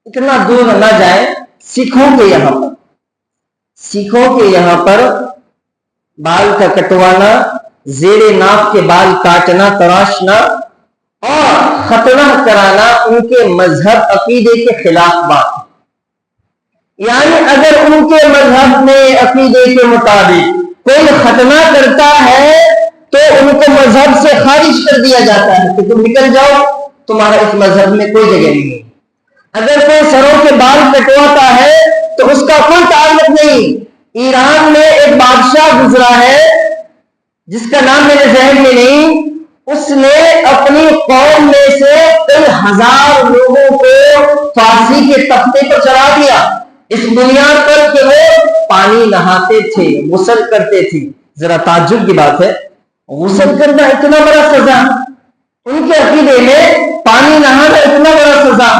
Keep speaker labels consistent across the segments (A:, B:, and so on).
A: इतना दूर न जाए, सिखों के यहाँ पर बाल का कटवाना, जेरे नाक के बाल काटना, तराशना और खतना कराना उनके मजहब अकीदे के खिलाफ बात है। यानी अगर उनके मजहब में अकीदे के मुताबिक कोई खतना करता है तो उनको मजहब से खारिज कर दिया जाता है कि तुम निकल जाओ, तुम्हारा इस मजहब में कोई जगह नहीं है। अगर कोई सरों के बाल कटवाता है तो उसका कोई ताल्लुक नहीं। ईरान में एक बादशाह गुजरा है जिसका नाम मेरे जहन में नहीं, उसने अपनी कौम में से कई हजार लोगों को फांसी के तख्ते पर चढ़ा दिया इस बुनियाद पर कि वो पानी नहाते थे, गुस्ल करते थे। जरा ताज्जुब की बात है, गुस्ल करना इतना बड़ा सजा, उनके अकीदे में पानी नहाना इतना बड़ा सजा,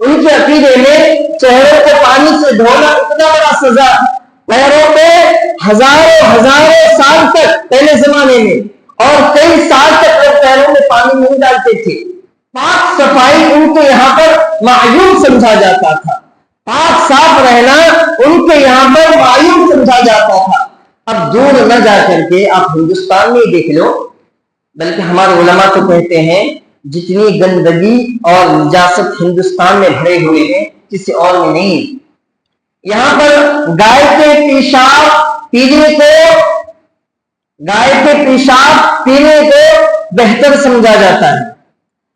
A: उनके अकीदे में चेहरे को पानी से धोना इतना बड़ा सजा, पैरों पे हजारों साल तक पहले जमाने में और कई साल तक लोग पैरों में पानी नहीं डालते थे। पाक सफाई उनके यहाँ पर मायूब समझा जाता था, पाक साफ रहना उनके यहाँ पर मायूब समझा जाता था। अब दूर न जा करके आप हिंदुस्तान में ही देख लो, बल्कि हमारे उलमा तो कहते हैं जितनी गंदगी और निजासत हिंदुस्तान में भरे हुए हैं किसी और में नहीं। यहाँ पर गाय के पेशाब पीने को बेहतर समझा जाता है,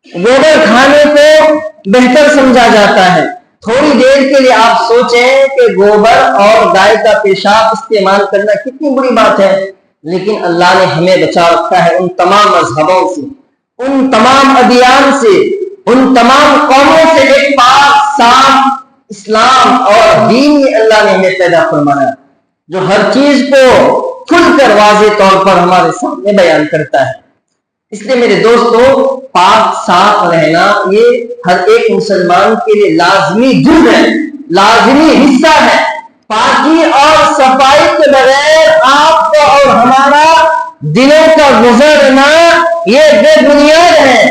A: गोबर खाने को बेहतर समझा जाता है। थोड़ी देर के लिए आप सोचें कि गोबर और गाय का पेशाब इस्तेमाल करना कितनी बुरी बात है, लेकिन अल्लाह ने हमें बचा रखा है उन तमाम मजहबों से, उन तमाम अदियान से, उन तमाम कौमों से। एक पाक साफ इस्लाम और दीन में अल्लाह ने हमें पैदा फरमाया जो हर चीज को खुलकर वाज़े तौर पर हमारे सामने बयान करता है। इसलिए मेरे दोस्तों, पाक साफ रहना ये हर एक मुसलमान के लिए लाजमी जुज़ है, लाजमी हिस्सा है। पाकी और सफाई के बगैर आपका और हमारा दिलों का गुजरना ये बेबुनियाद है।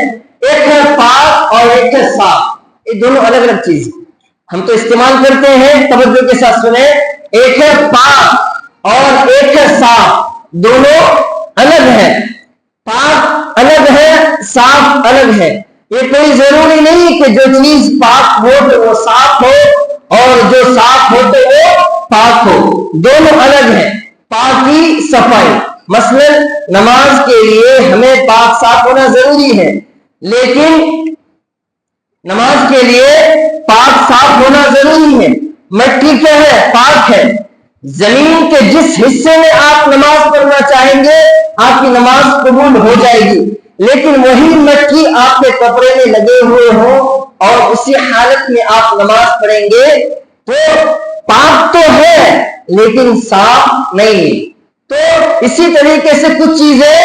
A: एक है पाक और एक है साफ, ये दोनों अलग अलग चीज हम तो इस्तेमाल करते हैं, तवज्जो के साथ सुने। एक है पाक और एक है साफ, दोनों अलग है। पाक अलग है, साफ अलग है। ये कोई जरूरी नहीं कि जो चीज पाक हो तो वो साफ हो और जो साफ हो तो वो पाक हो, दोनों अलग है। पाकी सफाई, मसलन नमाज के लिए हमें पाक साफ होना जरूरी है, लेकिन नमाज के लिए पाक साफ होना जरूरी है। मिट्टी क्या है? पाक है। जमीन के जिस हिस्से में आप नमाज पढ़ना चाहेंगे आपकी नमाज कबूल हो जाएगी, लेकिन वही मिट्टी आपके कपड़े में लगे हुए हो और उसी हालत में आप नमाज पढ़ेंगे तो पाक तो है लेकिन साफ नहीं। तो इसी तरीके से कुछ चीजें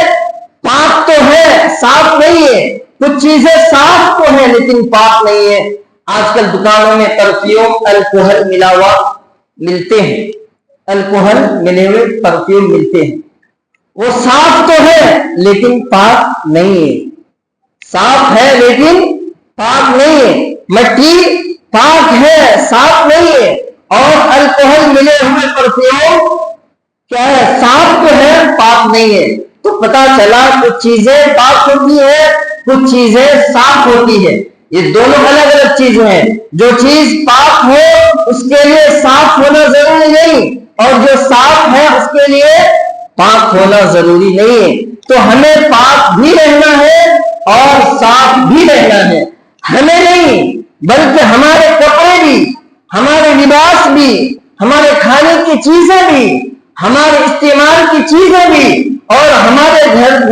A: पाक तो है, साफ नहीं है, कुछ चीजें साफ तो है लेकिन पाक नहीं है। आजकल दुकानों में परफ्यूम अल्कोहल मिला हुआ मिलते हैं, अल्कोहल मिले हुए परफ्यूम मिलते हैं, वो साफ तो है लेकिन पाक नहीं है। साफ है लेकिन पाक नहीं है। मिट्टी पाक है, साफ नहीं है, और अल्कोहल मिले हुए परफ्यूम क्या है? साफ तो है, पाक नहीं है। तो पता चला कुछ चीजें पाक होती है, कुछ चीजें साफ होती है। ये दोनों अलग अलग चीजें हैं। जो चीज पाक हो उसके लिए साफ होना जरूरी नहीं, और जो साफ है उसके लिए पाक होना जरूरी नहीं है। तो हमें पाक भी रहना है और साफ भी रहना है। हमें नहीं बल्कि हमारे कपड़े भी, हमारे लिबास भी, हमारे खाने की चीजें भी, हमारे इस्तेमाल की चीजें भी, और हमारे घर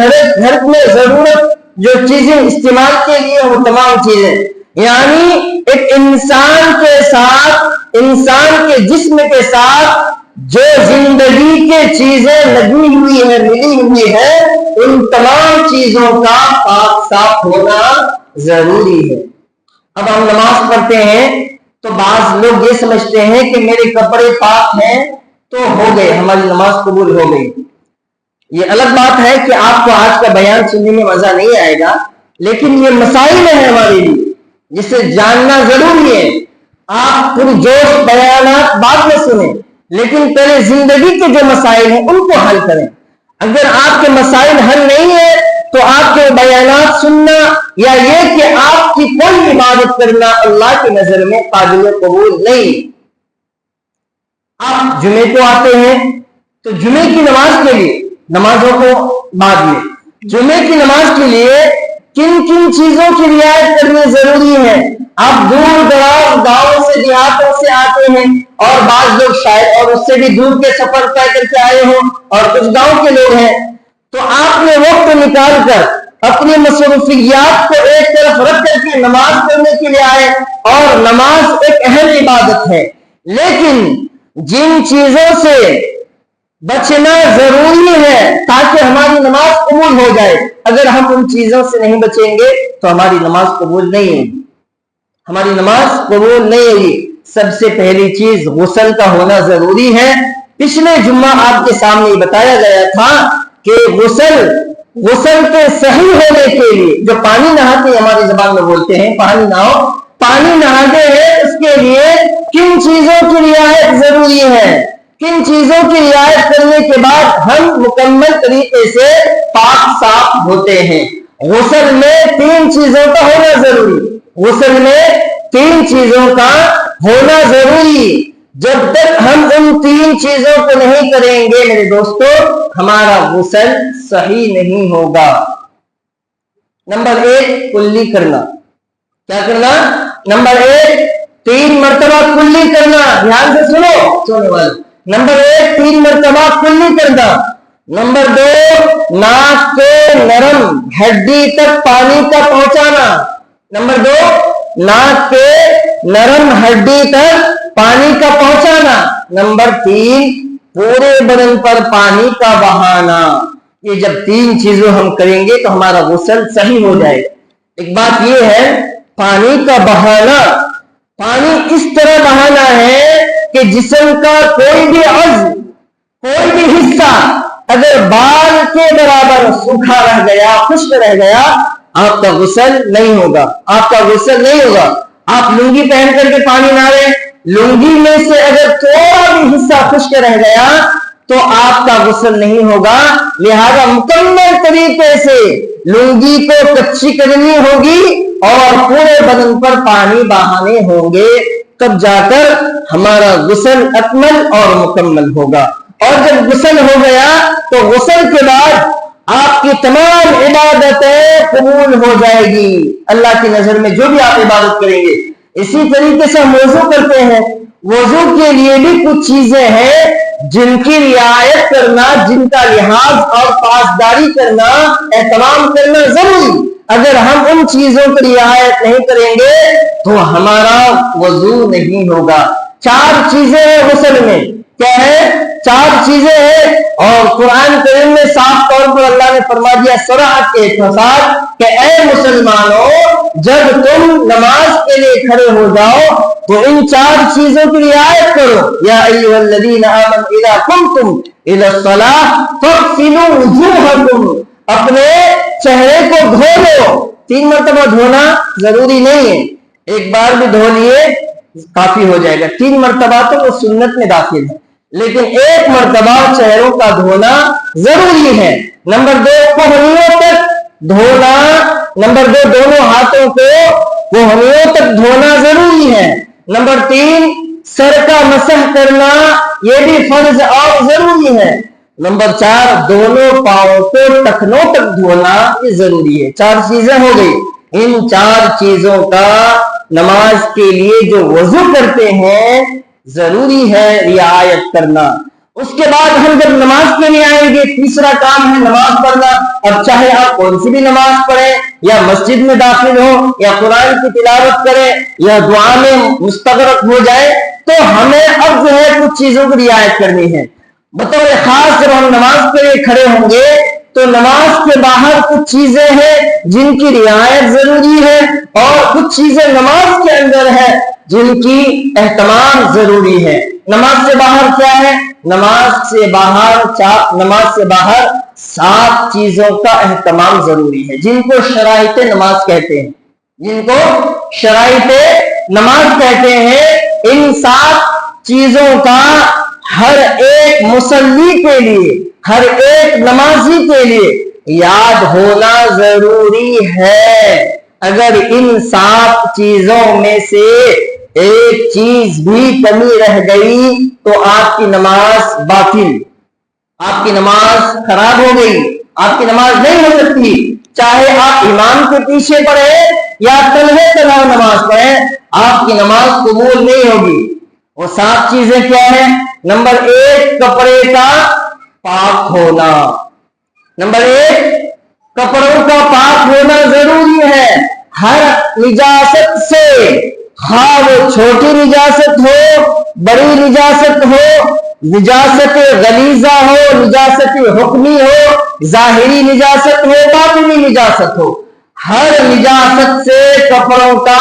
A: में जरूरत जो चीजें इस्तेमाल के लिए वो तमाम चीजें, यानी एक इंसान के साथ, इंसान के जिस्म के साथ जो जिंदगी के चीजें लगी हुई है, मिली हुई है, उन तमाम चीजों का पाक साफ होना जरूरी है। अब हम नमाज पढ़ते हैं तो बाज लोग ये समझते हैं कि मेरे कपड़े पाक हैं तो हो गए, हमारी नमाज कबूल हो गई। ये अलग बात है कि आपको आज का बयान सुनने में मजा नहीं आएगा, लेकिन ये मसाइल है हमारे लिए जिसे जानना जरूरी है। आप पूरी जोश बयानात बाद में सुने, लेकिन पहले जिंदगी के जो मसाइल हैं उनको हल करें। अगर आपके मसाइल हल नहीं है तो आपके बयानात सुनना या ये कि आपकी कोई इबादत करना अल्लाह की नजर में काबिल कबूल नहीं। आप जुमे को आते हैं तो जुमे की नमाज के लिए, नमाजों को बाद में, जुमे की नमाज के लिए किन किन चीजों की रियायत करनी जरूरी है। आप दूर दराज गांवों से, देहातों से आते हैं और बाज लोग शायद और उससे भी दूर के सफर तय करके आए हो और कुछ गांव के लोग हैं, तो आपने वक्त निकाल कर अपनी मसरूफियात को एक तरफ रख करके नमाज पढ़ने के लिए आए। और नमाज एक अहम इबादत है, लेकिन जिन चीजों से बचना जरूरी है ताकि हमारी नमाज कबूल हो जाए, अगर हम उन चीजों से नहीं बचेंगे तो हमारी नमाज कबूल नहीं होगी, हमारी नमाज कबूल नहीं होगी। सबसे पहली चीज गुस्ल का होना जरूरी है। पिछले जुम्मा आपके सामने बताया गया था कि गुस्ल के सही होने के लिए, जो पानी नहाते हमारी जबान में बोलते हैं पानी नहाओ, पानी नहाते हैं उसके लिए किन चीजों की रियायत जरूरी है, किन चीजों की रियायत करने के बाद हम मुकम्मल तरीके से पाक साफ होते हैं। गुस्ल में 3 चीजों का होना जरूरी, गुस्ल में 3 चीजों का होना जरूरी। जब तक हम उन 3 चीजों को नहीं करेंगे मेरे दोस्तों, हमारा गुस्ल सही नहीं होगा। नंबर 1 कुल्ली करना। क्या करना? नंबर 1 3 मरतबा कुल्ली करना। ध्यान से सुनो सुनने वाले। नंबर 1 3 मरतबा कुल्ली करना। नंबर 2 नाक के नरम हड्डी तक पानी का पहुंचाना। नंबर 2 नाक के नरम हड्डी तक पानी का पहुंचाना। नंबर 3 पूरे बदन पर पानी का बहाना। ये जब 3 चीजें हम करेंगे तो हमारा गुस्ल सही हो जाएगा। एक बात ये है, पानी का बहाना, पानी इस तरह बहाना है कि जिस्म का कोई भी अज़्म, कोई भी हिस्सा अगर बाल के बराबर सूखा रह गया, खुश्क रह गया, आपका गुस्ल नहीं होगा, आपका गुस्ल नहीं होगा। आप लुंगी पहन करके पानी नहा रहे, लुंगी में से अगर थोड़ा भी हिस्सा खुश्क रह गया तो आपका गुस्ल नहीं होगा। लिहाजा मुकम्मल तरीके से लुंगी को कच्ची करनी होगी और पूरे बदन पर पानी बहाने होंगे, तब जाकर हमारा गुस्ल अकमल और मुकम्मल होगा। और जब गुस्ल हो गया तो गुस्ल के बाद आपकी तमाम इबादतें कबूल हो जाएगी अल्लाह की नजर में, जो भी आप इबादत करेंगे। इसी तरीके से हम वजू करते हैं, वजू के लिए भी कुछ चीजें हैं जिनकी रियायत करना, जिनका लिहाज और पासदारी करना, एहतमाम करना जरूरी। अगर हम उन चीजों की रियायत नहीं करेंगे तो हमारा वजू नहीं होगा। 4 चीजें हैं गुस्ल में। क्या है? 4 चीजें हैं और कुरान करीम में साफ तौर पर अल्लाह ने फरमा दिया सराहत के साथ कि ऐ मुसलमानों, जब तुम नमाज के लिए खड़े हो जाओ तो इन 4 चीजों की रियायत करो। या अय्युहल्लज़ीना आमनू इज़ा कुमतुम इलस्सलाह फग़सिलू वुजूहकुम, अपने चेहरे को धो लो। 3 मरतबा धोना जरूरी नहीं है, एक बार भी धो लिए काफी हो जाएगा। 3 मरतबा तो वो सुन्नत में दाखिल है, लेकिन 1 मरतबा चेहरों का धोना जरूरी है। नंबर 2 कोहनियों तक धोना। नंबर 2 दोनों हाथों को कोहनियों तक धोना जरूरी है। नंबर 3 सर का मसह करना, यह भी फर्ज और जरूरी है। नंबर 4 दोनों पांवों को टखनों तक धोना, ये जरूरी है। 4 चीजें हो गई। इन 4 चीजों का नमाज के लिए जो वजू करते हैं जरूरी है रियायत करना। उसके बाद हम जब नमाज के लिए आएंगे, तीसरा काम है नमाज पढ़ना। अब चाहे आप कौन सी भी नमाज पढ़ें, या मस्जिद में दाखिल हो, या कुरान की तिलावत करें, या दुआ में मुस्तगरक हो जाए, तो हमें अब जो है कुछ चीजों की रियायत करनी है। बतौर खास जब हम नमाज के लिए खड़े होंगे तो नमाज के बाहर कुछ चीजें हैं जिनकी रियायत जरूरी है और कुछ चीजें नमाज के अंदर है जिनकी एहतमाम जरूरी है। नमाज से बाहर क्या है? नमाज से बाहर 7 चीजों का एहतमाम जरूरी है, जिनको शराइते नमाज कहते हैं, जिनको शराइते नमाज कहते हैं। इन 7 चीजों का हर एक मुसल्ली के लिए, हर एक नमाजी के लिए याद होना जरूरी है। अगर इन 7 चीजों में से एक चीज भी कमी रह गई तो आपकी नमाज बातिल, आपकी नमाज खराब हो गई, आपकी नमाज नहीं हो सकती। चाहे आप इमाम के पीछे पढ़े या तलहे तलहा नमाज पढ़े, आपकी नमाज कबूल नहीं होगी। वो 7 चीजें क्या है? नंबर 1, कपड़े का पाक होना। नंबर 1, कपड़ों का पाक होना जरूरी है। हर निजासत से, हाँ वो छोटी निजासत हो, बड़ी निजासत हो, निजासत गलीजा हो, निजासत हुक्मी हो, जाहिरी निजासत हो, बातिनी निजासत हो, हर निजासत से कपड़ों का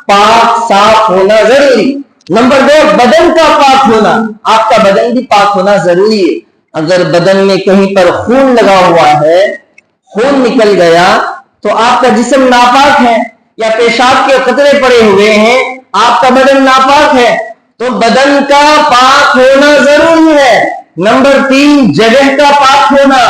A: पाक साफ होना जरूरी। नंबर 2, बदन का पाक होना। आपका बदन भी पाक होना जरूरी है। अगर बदन में कहीं पर खून लगा हुआ है, खून निकल गया तो आपका जिस्म नापाक है, या पेशाब के कतरे पड़े हुए हैं, आपका बदन नापाक है, तो बदन का पाक होना जरूरी है। नंबर 3, जगह का पाक होना।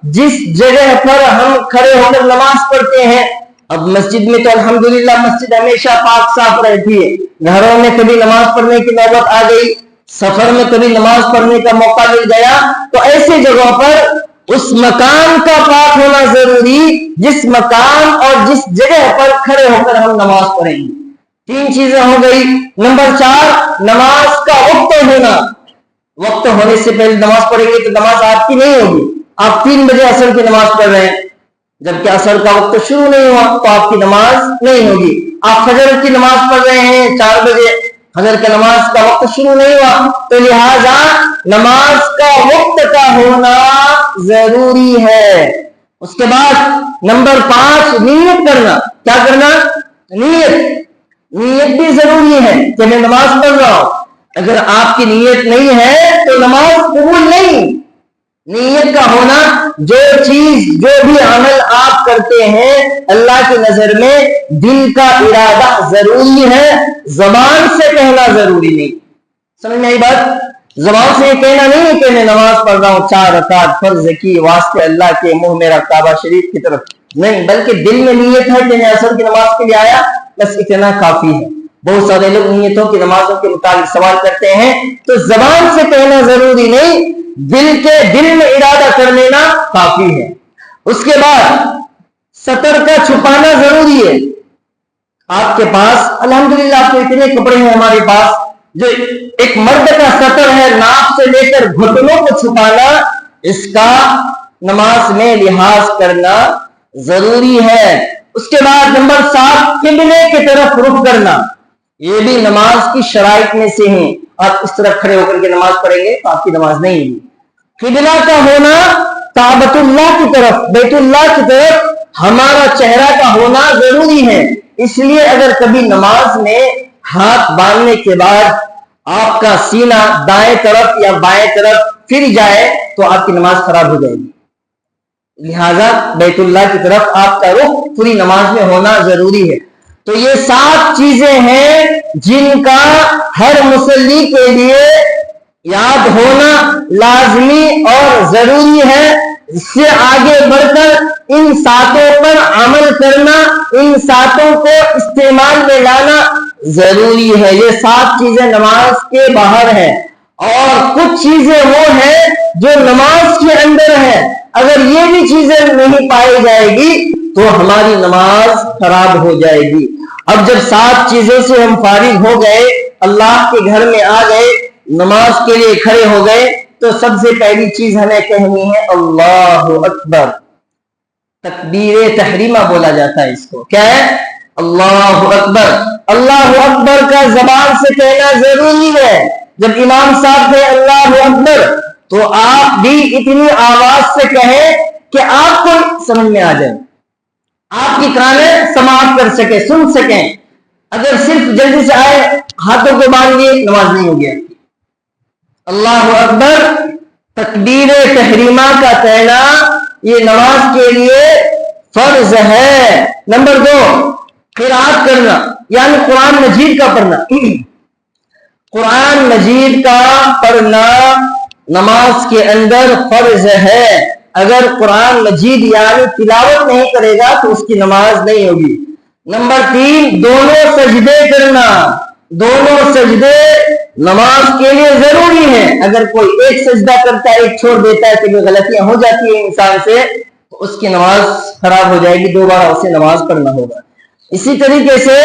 A: जिस जगह पर हम खड़े होकर नमाज पढ़ते हैं, अब मस्जिद में तो अल्हम्दुलिल्लाह मस्जिद हमेशा पाक साफ रहती है। घरों में कभी नमाज पढ़ने की नौबत आ गई, सफर में कभी नमाज पढ़ने का मौका मिल गया, तो ऐसे जगहों पर उस मकान का पाक होना जरूरी, जिस मकान और जिस जगह पर खड़े होकर हम नमाज पढ़ेंगे। 3 चीजें हो गई। नंबर 4, नमाज का वक्त होना। वक्त होने से पहले नमाज पढ़ेंगे तो नमाज आपकी नहीं होगी। आप 3 बजे असर की नमाज पढ़ रहे हैं, जबकि असर का वक्त शुरू नहीं हुआ तो आपकी नमाज नहीं होगी। आप फजर की नमाज पढ़ रहे हैं 4 बजे, फजर की नमाज का वक्त शुरू नहीं हुआ, तो लिहाजा नमाज का वक्त का होना जरूरी है। उसके बाद नंबर 5, नीयत करना। क्या करना? नीयत भी जरूरी है कि मैं नमाज पढ़ रहा हूं। अगर आपकी नीयत नहीं है तो नमाज कबूल नहीं। नीयत का होना, जो चीज, जो भी अमल आप करते हैं अल्लाह की नजर में दिल का इरादा जरूरी है, जबान से कहना जरूरी नहीं। समझ में आई बात? जबान से कहना नहीं है कि मैं नमाज पढ़ रहा हूं 4 रकात फर्ज की, वास्ते अल्लाह के, मुंह मेरा काबा शरीफ की तरफ, नहीं, बल्कि दिल में नीयत है कि मैं असर की नमाज के लिए आया, बस इतना काफी है। बहुत सारे लोग नीयतों की नमाजों के मुताबिक सवाल करते हैं, तो जबान से कहना जरूरी नहीं, दिल में इरादा कर लेना काफी है। उसके बाद सतर का छुपाना जरूरी है। आपके पास अल्हम्दुलिल्लाह आपके इतने कपड़े हैं हमारे पास, जो एक मर्द का सतर है, नाक से लेकर घुटनों को छुपाना, इसका नमाज में लिहाज करना जरूरी है। उसके बाद नंबर 7, किबले की तरफ रुख करना। ये भी नमाज की शराइत में से है। आप इस तरफ खड़े होकर के नमाज पढ़ेंगे तो आपकी नमाज नहीं होगी। किबला का होना काबतुल्लाह की तरफ, बैतुल्लाह की तरफ हमारा चेहरा का होना जरूरी है। इसलिए अगर कभी नमाज में हाथ बांधने के बाद आपका सीना दाएं तरफ या बाएं तरफ फिर जाए तो आपकी नमाज खराब हो जाएगी। लिहाजा बैतुल्लाह की तरफ आपका रुख पूरी नमाज में होना जरूरी है। तो ये 7 चीजें हैं जिनका हर मुसल्ली के लिए याद होना लाजमी और जरूरी है। इससे आगे बढ़कर इन 7 पर अमल करना, इन 7 को इस्तेमाल में लाना जरूरी है। ये 7 चीजें नमाज के बाहर है, और कुछ चीजें वो है जो नमाज के अंदर है। अगर ये भी चीजें नहीं पाई जाएगी तो हमारी नमाज खराब हो जाएगी। अब जब 7 चीजों से हम फारिग हो गए, अल्लाह के घर में आ गए, नमाज के लिए खड़े हो गए, तो सबसे पहली चीज हमें कहनी है अल्लाहु अकबर। तकबीर तहरीमा बोला जाता है इसको। क्या है? अल्लाहु अकबर। अल्लाहु अकबर का जबान से कहना जरूरी है। जब इमाम साहब कहे अल्लाहु अकबर, तो आप भी इतनी आवाज से कहें कि आपको समझ में आ जाए, आपकी कानें समाप्त कर सके, सुन सकें। अगर सिर्फ जल्दी से आए, हाथों को बांध लिए, नमाज नहीं होगी। अल्लाहु अकबर तकबीर तहरीमा का कहना ये नमाज के लिए फर्ज है। नंबर 2, क़िराअत करना, यानी कुरान मजीद का पढ़ना। कुरान मजीद का पढ़ना नमाज के अंदर फर्ज है। अगर कुरान मजीद यानी तिलावत नहीं करेगा तो उसकी नमाज नहीं होगी। नंबर 3, दोनों सजदे करना। दोनों सजदे नमाज के लिए जरूरी है। अगर कोई एक सजदा करता है, एक छोड़ देता है, तो गलतियां हो जाती है इंसान से, तो उसकी नमाज खराब हो जाएगी, दोबारा उसे नमाज पढ़ना होगा। इसी तरीके से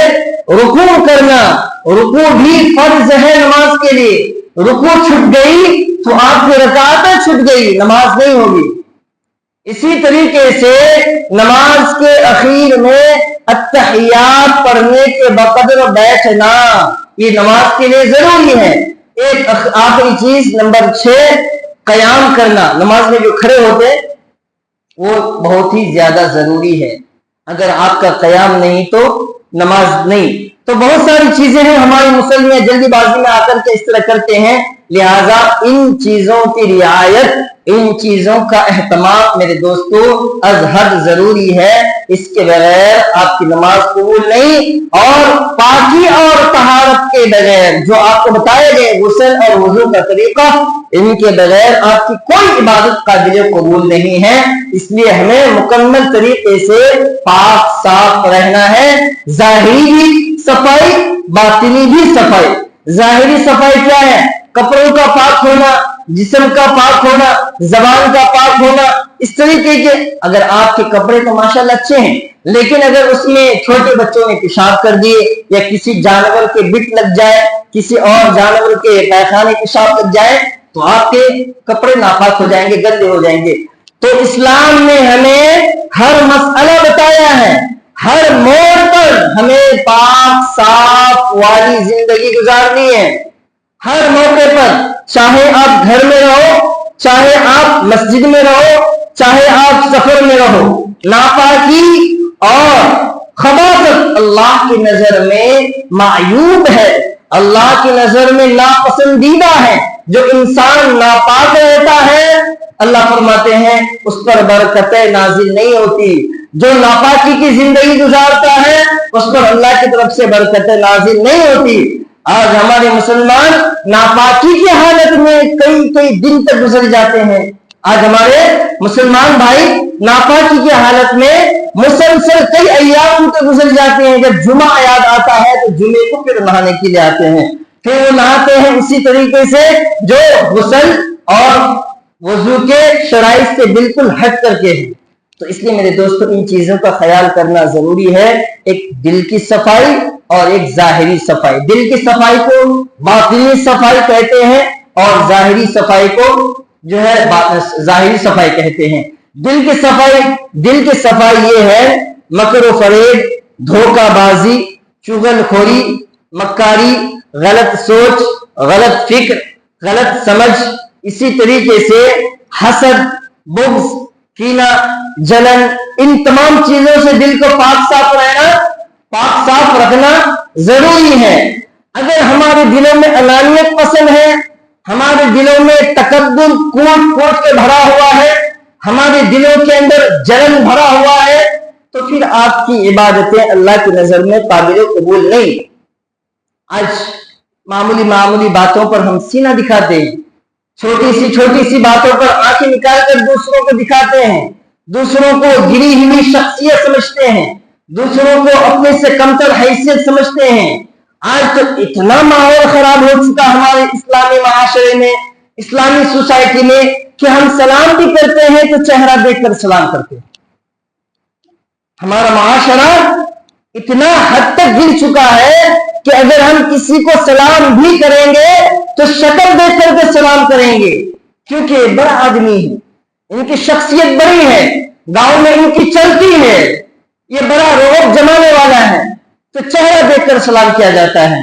A: रुकू करना, रुकू भी फर्ज है नमाज के लिए। रुकू छूट गई तो आपकी रकातें छूट गई, नमाज नहीं होगी। इसी तरीके से नमाज के आखिर में अत्तहियात पढ़ने के बकदर बैठना, ये नमाज के लिए जरूरी है। एक आखिरी चीज नंबर 6, कयाम करना। नमाज में जो खड़े होते वो बहुत ही ज्यादा जरूरी है। अगर आपका कयाम नहीं तो नमाज नहीं। तो बहुत सारी चीजें हैं, हमारे मुसलमान जल्दीबाजी में आकर के इस तरह करते हैं, लिहाजा इन चीजों की रियायत, इन चीजों का एहतमाम मेरे दोस्तों अज हद जरूरी है। इसके बगैर आपकी नमाज कबूल नहीं। और पाकी और तहारत के बगैर, जो आपको बताए गए गुस्ल और वजू का तरीका, इनके बगैर आपकी कोई इबादत काबिल कबूल नहीं है। इसलिए हमें मुकम्मल तरीके से पाक साफ रहना है। जाहिरी भी सफाई, बातिनी भी सफाई। जाहिरी सफाई क्या है? कपड़ों का पाक होना, जिस्म का पाक होना, जबान का पाक होना। इस तरीके के, अगर आपके कपड़े तो माशाल्लाह अच्छे हैं, लेकिन अगर उसमें छोटे बच्चों ने पेशाब कर दिए, या किसी जानवर के बिट लग जाए, किसी और जानवर के पैखाने पेशाब लग जाए, तो आपके कपड़े नापाक हो जाएंगे, गंदे हो जाएंगे। तो इस्लाम ने हमें हर मसला बताया है। हर मोड़ पर हमें पाक साफ वाली जिंदगी गुजारनी है। हर मौके पर, चाहे आप घर में रहो, चाहे आप मस्जिद में रहो, चाहे आप सफर में रहो, नापाकी और खबासत अल्लाह की नजर में मायूब है, अल्लाह की नजर में नापसंदीदा है। जो इंसान नापाक रहता है, अल्लाह फरमाते हैं उस पर बरकतें नाजिल नहीं होती। जो नापाकी की जिंदगी गुजारता है, उस पर अल्लाह की तरफ से बरकतें नाजिल नहीं होती। आज हमारे मुसलमान नापाकी की हालत में कई कई दिन तक गुजर जाते हैं। आज हमारे मुसलमान भाई नापाकी की हालत में मुसलसल कई अय्याम तक गुजर जाते हैं। जब जुमा याद आता है तो जुमे को फिर नहाने के लिए आते हैं, फिर वो नहाते हैं इसी तरीके से जो गुस्ल और वजू के शराइत से बिल्कुल हट करके है। तो इसलिए मेरे दोस्तों इन चीजों का ख्याल करना जरूरी है। एक दिल की सफाई और एक जाहिरी सफाई। दिल की सफाई को बातिनी सफाई कहते हैं और जाहिरी सफाई को जो है जाहिरी सफाई कहते हैं। दिल की सफाई ये है मकर फरेब, धोखाबाजी, चुगलखोरी, मक्कारी, गलत सोच, गलत फिक्र, गलत समझ, इसी तरीके से हसद, बुग़्ज़, कीना, जलन, इन तमाम चीजों से दिल को पाक साफ रखना जरूरी है। अगर हमारे दिलों में अनानियत पसंद है, हमारे दिलों में तकब्बुर कूट के भरा हुआ है, हमारे दिलों के अंदर जलन भरा हुआ है, तो फिर आपकी इबादतें अल्लाह की नजर में काबिल कबूल नहीं। आज मामूली बातों पर हम सीना दिखाते हैं, छोटी सी बातों पर आंखें निकालकर दूसरों को दिखाते हैं, दूसरों को गिरी हुई शख्सियत समझते हैं, दूसरों को अपने से कमतर हैसियत समझते हैं। आज तो इतना माहौल खराब हो चुका हमारे इस्लामी माशरे में, इस्लामी सोसाइटी में, कि हम सलाम भी करते हैं तो चेहरा देखकर सलाम करते हैं। हमारा माशरा इतना हद तक गिर चुका है कि अगर हम किसी को सलाम भी करेंगे तो शक्ल देख करके सलाम करेंगे, क्योंकि बड़ा आदमी है, इनकी शख्सियत बड़ी है, गांव में इनकी चलती है, ये बड़ा रोब जमाने वाला है, तो चेहरा देखकर सलाम किया जाता है।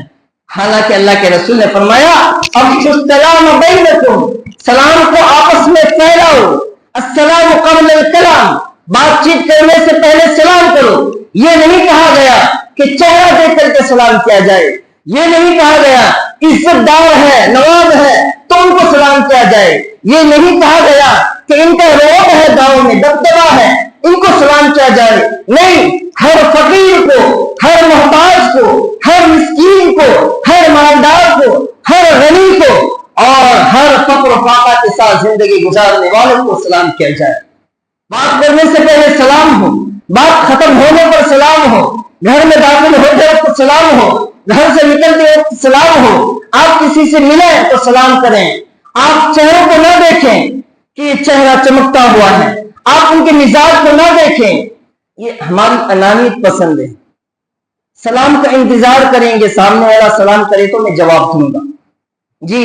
A: हालांकि अल्लाह के रसूल ने फरमाया अफ़्शुस्सलाम बैनकुम, सलाम को आपस में फैलाओ, अस्सलामु क़ब्ल कलाम, बातचीत करने से पहले सलाम करो। ये नहीं कहा गया कि चेहरा देख करके सलाम किया जाए, ये नहीं कहा गया इज्जतदार है, नवाब है तो उनको सलाम किया जाए, ये नहीं कहा गया कि इनका रोब है, गांव में दबदबा है, इनको सलाम किया जाए। नहीं, हर फकीर को, हर मोहताज को, हर मिस्कीन को, हर मालदार को, हर गनी को और हर फक्र फाका के साथ जिंदगी गुजारने वालों को सलाम किया जाए। बात करने से पहले सलाम हो, बात खत्म होने पर सलाम हो, घर में दाखिल होते वक्त सलाम हो, घर से निकलते वक्त सलाम हो, आप किसी से मिले तो सलाम करें। आप चेहरों को न देखें कि चेहरा चमकता हुआ है, आप उनके मिजाज को न देखें, ये हमारी अनानियत पसंद है। सलाम का इंतजार करेंगे, सामने वाला सलाम करे तो मैं जवाब दूंगा। जी,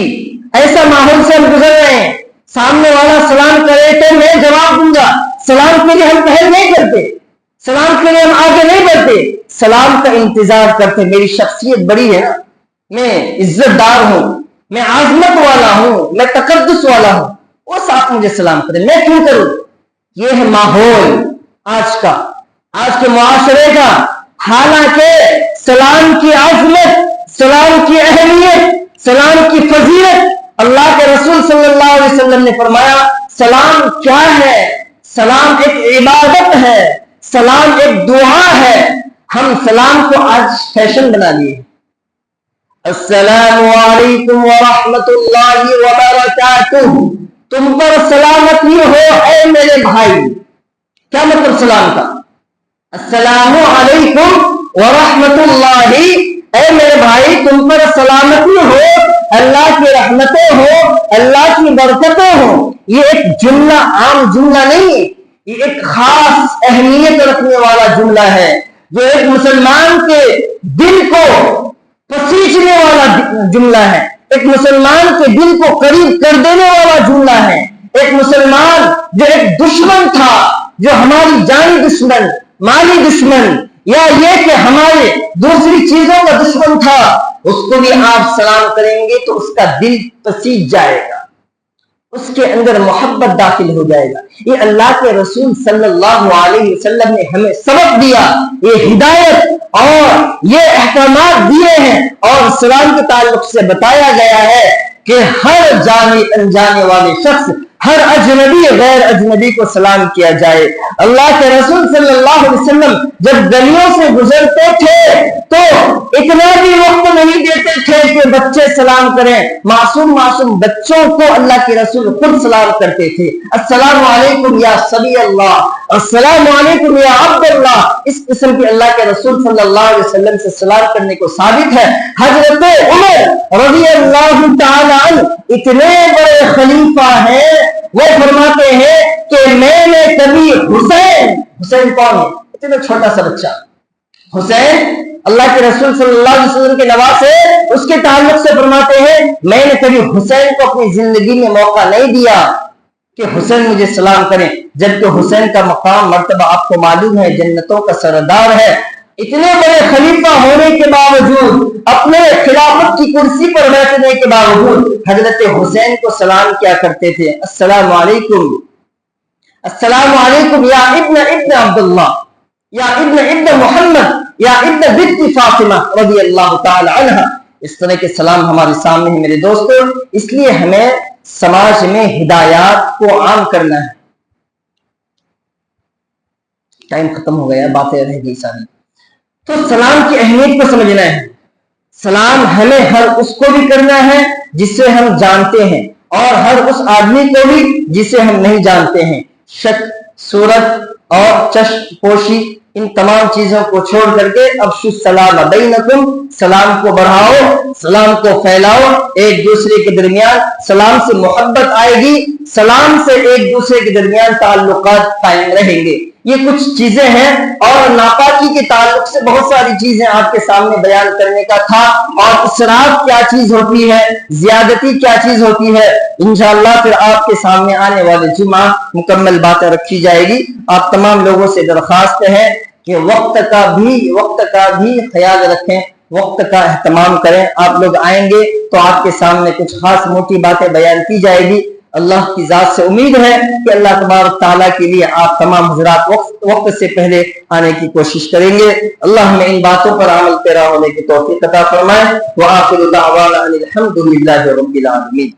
A: ऐसा माहौल से हम गुजर रहे हैं, सामने वाला सलाम करे तो मैं जवाब दूंगा। सलाम के लिए हम पहल नहीं करते, सलाम के लिए हम आगे नहीं बढ़ते, सलाम का इंतजार करते। मेरी शख्सियत बड़ी है ना, मैं इज्जतदार हूं, मैं आजमत वाला हूं, मैं तकद्दुस वाला हूं, वो साथ मुझे सलाम करे, मैं क्यों करूं? ये है माहौल आज का, आज के मुआशरे का। हालांकि सलाम की आजमत, सलाम की अहमियत, सलाम की फजीलत, अल्लाह के रसूल सल्लल्लाहु अलैहि वसल्लम ने फरमाया, सलाम क्या है? सलाम एक इबादत है, सलाम एक दुआ है। हम सलाम को आज फैशन बना लिए। अस्सलामु अलैकुम व रहमतुल्लाहि व बरकातुहू, तुम पर सलामती हो ऐ मेरे भाई। क्या मतलब सलाम का? अस्सलामु अलैकुम व रहमतुल्लाहि, ऐ मेरे भाई तुम पर सलामती हो, अल्लाह की रहमतें हो, अल्लाह की बरकतें हो। ये एक जुमला आम जुमला नहीं, ये एक खास अहमियत रखने वाला जुमला है, जो एक मुसलमान के दिल को पसीजने वाला जुमला है, एक मुसलमान के दिल को करीब कर देने वाला जुमला है। एक मुसलमान जो एक दुश्मन था, जो हमारी जानी दुश्मन, माली दुश्मन, या ये कि हमारे दूसरी चीजों का दुश्मन था, उसको भी आप सलाम करेंगे तो उसका दिल पसीज जाएगा, उसके अंदर मोहब्बत दाखिल हो जाएगा। ये अल्लाह के रसूल सल्लल्लाहु अलैहि वसल्लम ने हमें सबक दिया, ये हिदायत और ये अहकामात दिए हैं। और सलाम के ताल्लुक से बताया गया है कि हर जाने अनजाने वाले शख्स, हर अजनबी गैर अजनबी को सलाम किया जाए। अल्लाह के रसूल सल्लल्लाहु अलैहि वसल्लम जब गलियों से गुजरते थे तो इतना भी वक्त नहीं देते थे कि बच्चे सलाम करें। मासूम मासूम बच्चों को अल्लाह के रसूल खुद सलाम करते थे। अस्सलामु अलैकुम या सबी अल्लाह, अस्सलामु अलैकुम या अब्दुल्लाह। इस किस्म की अल्लाह के रसूल सल्लल्लाहु अलैहि वसल्लम से सलाम करने को साबित है। हजरत उमर रज़ी अल्लाह तआला अन्हु इतने बड़े खलीफा हैं, वो फरमाते हैं कि मैंने कभी हुसैन कौन है? इतना छोटा सा बच्चा हुसैन, अल्लाह के रसूल सल्लल्लाहु अलैहि वसल्लम के नवासे, उसके ताल्लुक से फरमाते हैं मैंने कभी हुसैन को अपनी जिंदगी में मौका नहीं दिया कि हुसैन मुझे सलाम करें, जबकि हुसैन का मकाम मर्तबा आपको मालूम है, जन्नतों का सरदार है। इतने बड़े खलीफा होने के बावजूद, अपने खिलाफत की कुर्सी पर बैठने के बावजूद हजरत हुसैन को सलाम किया करते थे। अस्सलामु अलैकुम, अस्सलामु अलैकुम या इब्न अब्दुल्लाह, या इब्न मोहम्मद, या इब्न बिन्त फातिमा रज़ियल्लाहु ताला अन्हा। इस तरह के सलाम हमारे सामने है मेरे दोस्तों। इसलिए हमें समाज में हिदायत को आम करना है। टाइम खत्म हो गया, बातें रह गई सारी। तो सलाम की अहमियत को समझना है। सलाम हमें हर उसको भी करना है जिसे हम जानते हैं, और हर उस आदमी को भी जिसे हम नहीं जानते हैं। शक, सूरत और चश्म पोशी, इन तमाम चीजों को छोड़ करके अफ्शु सलाम बैनकुम, सलाम को बढ़ाओ, सलाम को फैलाओ एक दूसरे के दरमियान। सलाम से मोहब्बत आएगी, सलाम से एक दूसरे के दरमियान ताल्लुकात कायम रहेंगे। ये कुछ चीजें हैं, और नापाकी के ताल्लुक से बहुत सारी चीजें आपके सामने बयान करने का था। और इसराफ क्या चीज होती है, ज्यादती क्या चीज होती है, इंशाअल्लाह फिर आपके सामने आने वाले जुमा मुकम्मल बातें रखी जाएगी। आप तमाम लोगों से दरख्वास्त है कि वक्त का भी ख्याल रखें, वक्त का एहतमाम करें। आप लोग आएंगे तो आपके सामने कुछ खास मोटी बातें बयान की जाएगी। अल्लाह की जात से उम्मीद है कि अल्लाह तबारक तआला के लिए आप तमाम हजरात वक्त से पहले आने की कोशिश करेंगे। अल्लाह हमें इन बातों पर अमल पैरा होने की तौफीक अता फरमाए। व आखिरु दावाना अनिल हम्दुलिल्लाहि रब्बिल आलमीन।